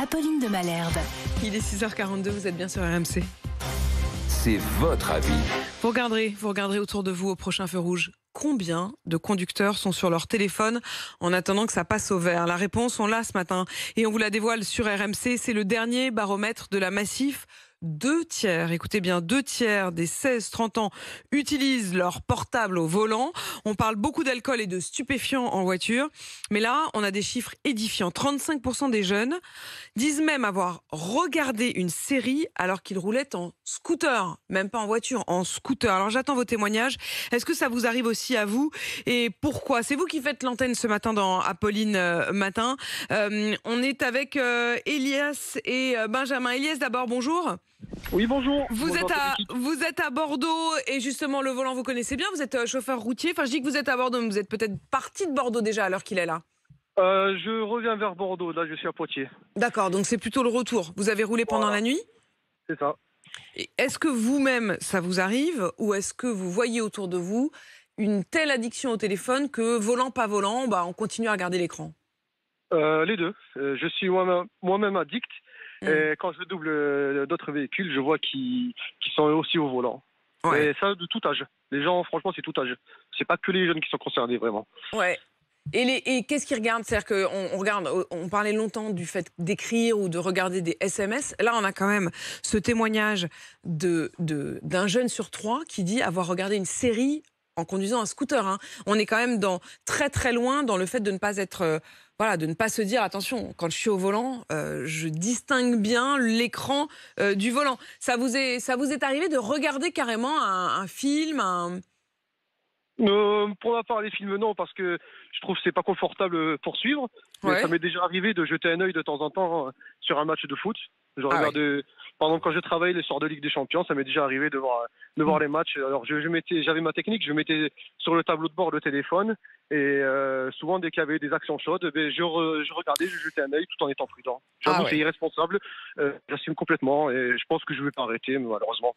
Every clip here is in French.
Apolline de Malherbe. Il est 6h42, vous êtes bien sur RMC. C'est votre avis. Vous regarderez autour de vous au prochain feu rouge. Combien de conducteurs sont sur leur téléphone en attendant que ça passe au vert? La réponse, on l'a ce matin et on vous la dévoile sur RMC. C'est le dernier baromètre de la Massif. 2 tiers, écoutez bien, 2 tiers des 16-30 ans utilisent leur portable au volant. On parle beaucoup d'alcool et de stupéfiants en voiture. Mais là, on a des chiffres édifiants. 35% des jeunes disent même avoir regardé une série alors qu'ils roulaient en scooter. Même pas en voiture, en scooter. Alors j'attends vos témoignages. Est-ce que ça vous arrive aussi à vous? Et pourquoi? C'est vous qui faites l'antenne ce matin dans Apolline Matin. On est avec Elias et Benjamin. Elias d'abord, bonjour. Oui, bonjour. Vous êtes à Bordeaux et justement le volant vous connaissez bien, vous êtes chauffeur routier. Enfin je dis que vous êtes à Bordeaux, mais vous êtes peut-être parti de Bordeaux déjà à l'heure qu'il est là. Je reviens vers Bordeaux, là je suis à Poitiers. D'accord, donc c'est plutôt le retour. Vous avez roulé pendant la nuit? C'est ça. Et est-ce que vous-même ça vous arrive ou est-ce que vous voyez autour de vous une telle addiction au téléphone que volant pas volant, on continue à regarder l'écran? Les deux. Je suis moi-même addict. Et quand je double d'autres véhicules, je vois qu'ils sont aussi au volant. Ouais. Et ça, de tout âge. Les gens, franchement, c'est tout âge. C'est pas que les jeunes qui sont concernés, vraiment. Ouais. Et qu'est-ce qu'ils regardent? C'est-à-dire on parlait longtemps du fait d'écrire ou de regarder des SMS. Là, on a quand même ce témoignage d'un jeune sur 3 qui dit avoir regardé une série en conduisant un scooter. On est quand même très très loin dans le fait de ne pas être... de ne pas se dire, attention, quand je suis au volant, je distingue bien l'écran du volant. Ça vous est arrivé de regarder carrément un film Pour ma part, les films, non, parce que je trouve que c'est pas confortable pour suivre. Mais Ouais. ça m'est déjà arrivé de jeter un œil de temps en temps sur un match de foot. Je regarde, pendant quand je travaille les soirs de Ligue des Champions, ça m'est déjà arrivé de voir les matchs. Alors j'avais ma technique, je mettais sur le tableau de bord le téléphone et souvent dès qu'il y avait des actions chaudes, je regardais, je jetais un œil tout en étant prudent. J'avoue que c'est irresponsable, j'assume complètement et je pense que je vais pas arrêter, mais malheureusement.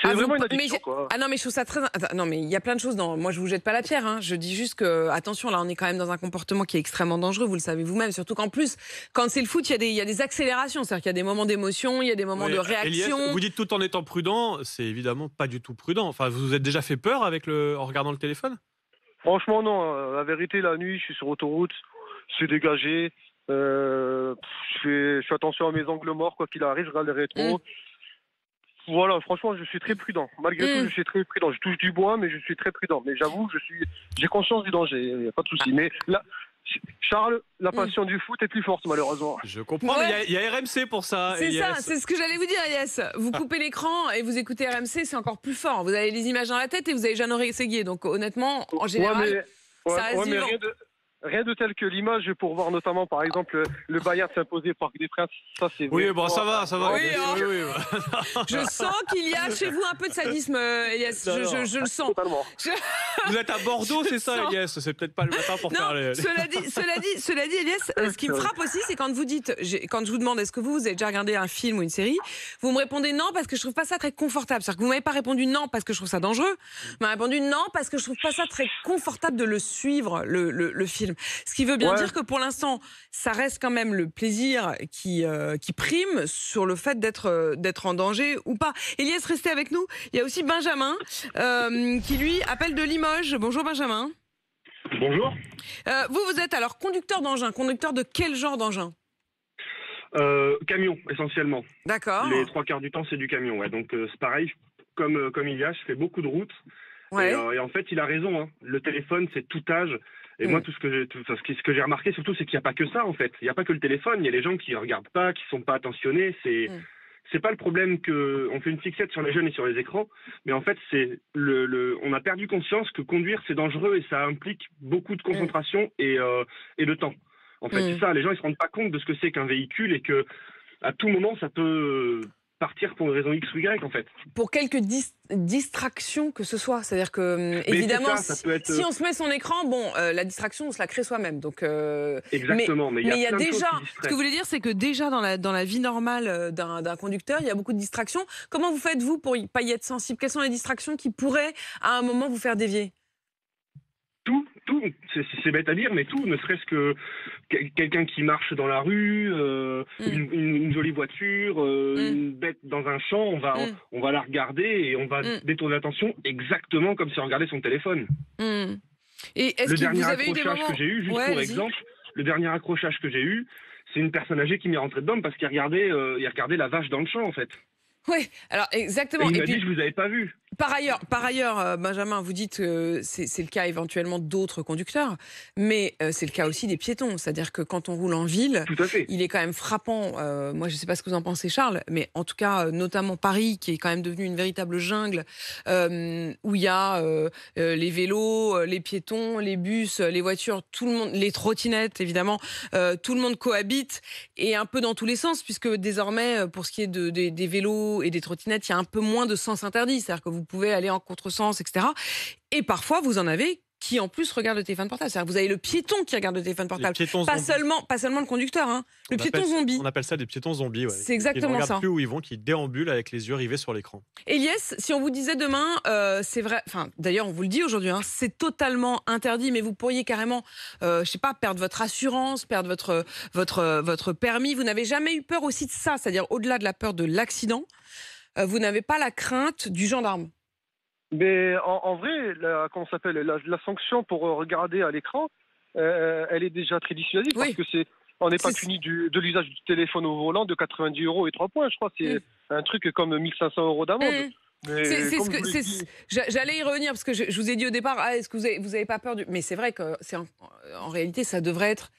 C'est vraiment une addiction, quoi. Ah non, mais je trouve ça très... Non, mais il y a plein de choses dans... Moi, je vous jette pas la pierre. Je dis juste que, attention, là, on est quand même dans un comportement qui est extrêmement dangereux, vous le savez vous-même. Surtout qu'en plus, quand c'est le foot, il y a des accélérations. C'est-à-dire qu'il y a des moments d'émotion, il y a des moments de réaction. Elias, vous dites tout en étant prudent, c'est évidemment pas du tout prudent. Enfin, vous vous êtes déjà fait peur en regardant le téléphone? Franchement, non. La vérité, la nuit, je suis sur autoroute, je suis dégagé. Je fais attention à mes angles morts, quoi qu'il arrive, je regarde les rétros. Voilà, franchement, je suis très prudent. Malgré tout, je suis très prudent. Je touche du bois, mais je suis très prudent. Mais j'avoue, j'ai conscience du danger, il n'y a pas de souci. Mais là, Charles, la passion du foot est plus forte, malheureusement. Je comprends, mais il y a RMC pour ça. C'est Elias. ça, c'est ce que j'allais vous dire, Elias. Vous coupez l'écran et vous écoutez RMC, c'est encore plus fort. Vous avez les images dans la tête et vous avez Jeannot Séguier. Donc honnêtement, en général, ça reste vivant. Rien de tel que l'image pour voir notamment, par exemple, le Bayern s'imposer par des Princes. Ça, c'est Oui, vrai. ça va. Oui, je sens qu'il y a chez vous un peu de sadisme, Elias. Je le sens. Totalement. Vous êtes à Bordeaux, c'est ça, Elias? C'est peut-être pas le matin pour faire les... Cela dit, Elias, ce qui me frappe aussi, c'est quand vous dites, quand je vous demande est-ce que vous avez déjà regardé un film ou une série, vous me répondez non parce que je trouve pas ça très confortable. C'est-à-dire que vous m'avez pas répondu non parce que je trouve ça dangereux, vous m'avez répondu non parce que je trouve pas ça très confortable de le suivre, le film. Ce qui veut bien dire que pour l'instant, ça reste quand même le plaisir qui prime sur le fait d'être en danger ou pas. Elias, restez avec nous. Il y a aussi Benjamin qui lui appelle de Limoges. Bonjour Benjamin. Bonjour. Vous êtes alors conducteur d'engin. Conducteur de quel genre d'engin? Camion, essentiellement. D'accord. Les 3/4 du temps, c'est du camion. Ouais. Donc c'est pareil, comme Ilias, je fais beaucoup de routes. Ouais. Et en fait, il a raison. Le téléphone, c'est tout âge. Et moi, ce que j'ai remarqué surtout, c'est qu'il n'y a pas que ça, en fait. Il n'y a pas que le téléphone. Il y a les gens qui ne regardent pas, qui ne sont pas attentionnés. C'est pas le problème qu'on fait une fixette sur les jeunes et sur les écrans. Mais en fait, c'est on a perdu conscience que conduire, c'est dangereux et ça implique beaucoup de concentration et de temps. En fait, c'est ça. Les gens, ils se rendent pas compte de ce que c'est qu'un véhicule et que à tout moment, ça peut partir pour une raison X ou Y, en fait. Pour quelques distractions que ce soit. C'est-à-dire que, évidemment, ça peut être... si on se met son écran, la distraction, on se la crée soi-même. Donc, exactement. Mais il y a déjà... Ce que vous voulez dire, c'est que déjà, dans la vie normale d'un conducteur, il y a beaucoup de distractions. Comment vous faites, vous, pour pas y être sensible? Quelles sont les distractions qui pourraient, à un moment, vous faire dévier? Tout, c'est bête à dire, mais tout, ne serait-ce que quelqu'un qui marche dans la rue, une jolie voiture, une bête dans un champ, on va la regarder et on va détourner l'attention exactement comme si on regardait son téléphone. Et est-ce que vous avez eu des moments... que j'ai eu, juste pour exemple, le dernier accrochage que j'ai eu, c'est une personne âgée qui m'est rentrée dedans parce qu'il regardait la vache dans le champ, en fait. Oui, alors exactement. Et il m'a dit, je vous avais pas vu. Par ailleurs, Benjamin, vous dites que c'est le cas éventuellement d'autres conducteurs, mais c'est le cas aussi des piétons. C'est-à-dire que quand on roule en ville, tout à fait, il est quand même frappant. Moi, je ne sais pas ce que vous en pensez, Charles, mais en tout cas, notamment Paris, qui est quand même devenu une véritable jungle, où il y a les vélos, les piétons, les bus, les voitures, tout le monde, les trottinettes, évidemment, tout le monde cohabite, et un peu dans tous les sens, puisque désormais, pour ce qui est des vélos et des trottinettes, il y a un peu moins de sens interdit. C'est-à-dire que vous pouvez aller en contresens, etc. Et parfois, vous en avez qui, en plus, regardent le téléphone portable. C'est-à-dire que vous avez le piéton qui regarde le téléphone portable. Pas seulement le conducteur, hein. Le piéton zombie. On appelle ça des piétons zombies. Ouais. C'est exactement ça. Ils ne regardent plus où ils vont, qui déambulent avec les yeux rivés sur l'écran. Elias, si on vous disait demain, c'est vrai, enfin, d'ailleurs, on vous le dit aujourd'hui, hein, c'est totalement interdit, mais vous pourriez carrément, je sais pas, perdre votre assurance, perdre votre permis. Vous n'avez jamais eu peur aussi de ça, c'est-à-dire au-delà de la peur de l'accident, vous n'avez pas la crainte du gendarme? Mais en vrai, la sanction pour regarder à l'écran, elle est déjà très dissuasive, parce que on n'est pas puni de l'usage du téléphone au volant de 90 € et 3 points. Je crois que c'est un truc comme 1 500 € d'amende. J'allais y revenir parce que je vous ai dit au départ, est-ce que vous avez pas peur du... Mais c'est vrai que en réalité, ça devrait être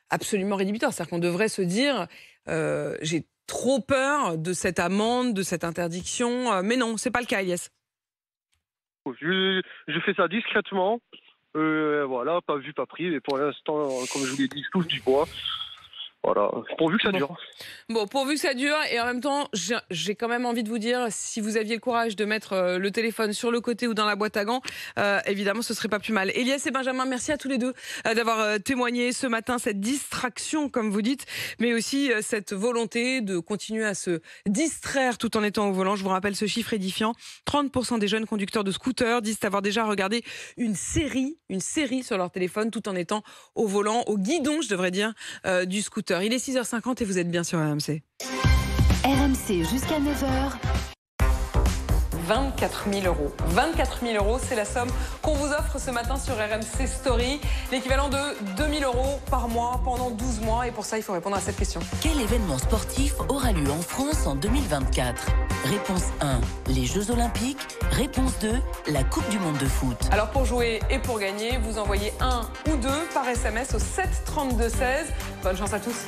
absolument rédhibitoire. C'est-à-dire qu'on devrait se dire, j'ai trop peur de cette amende, de cette interdiction. Mais non, c'est pas le cas, Elias. Je fais ça discrètement. Voilà, pas vu, pas pris. Mais pour l'instant, comme je vous l'ai dit, je touche du bois. Voilà, pourvu que ça dure. Bon, pourvu que ça dure, et en même temps, j'ai quand même envie de vous dire, si vous aviez le courage de mettre le téléphone sur le côté ou dans la boîte à gants, évidemment, ce serait pas plus mal. Elias et Benjamin, merci à tous les deux d'avoir témoigné ce matin cette distraction, comme vous dites, mais aussi cette volonté de continuer à se distraire tout en étant au volant. Je vous rappelle ce chiffre édifiant, 30% des jeunes conducteurs de scooters disent avoir déjà regardé une série sur leur téléphone tout en étant au volant, au guidon, je devrais dire, du scooter. Il est 6h50 et vous êtes bien sur RMC. RMC jusqu'à 9h. 24 000 €. 24 000 €, c'est la somme qu'on vous offre ce matin sur RMC Story. L'équivalent de 2 000 € par mois pendant 12 mois. Et pour ça, il faut répondre à cette question. Quel événement sportif aura lieu en France en 2024 ? Réponse 1, les Jeux Olympiques. Réponse 2, la Coupe du Monde de foot. Alors pour jouer et pour gagner, vous envoyez 1 ou 2 par SMS au 7 32 16. Bonne chance à tous.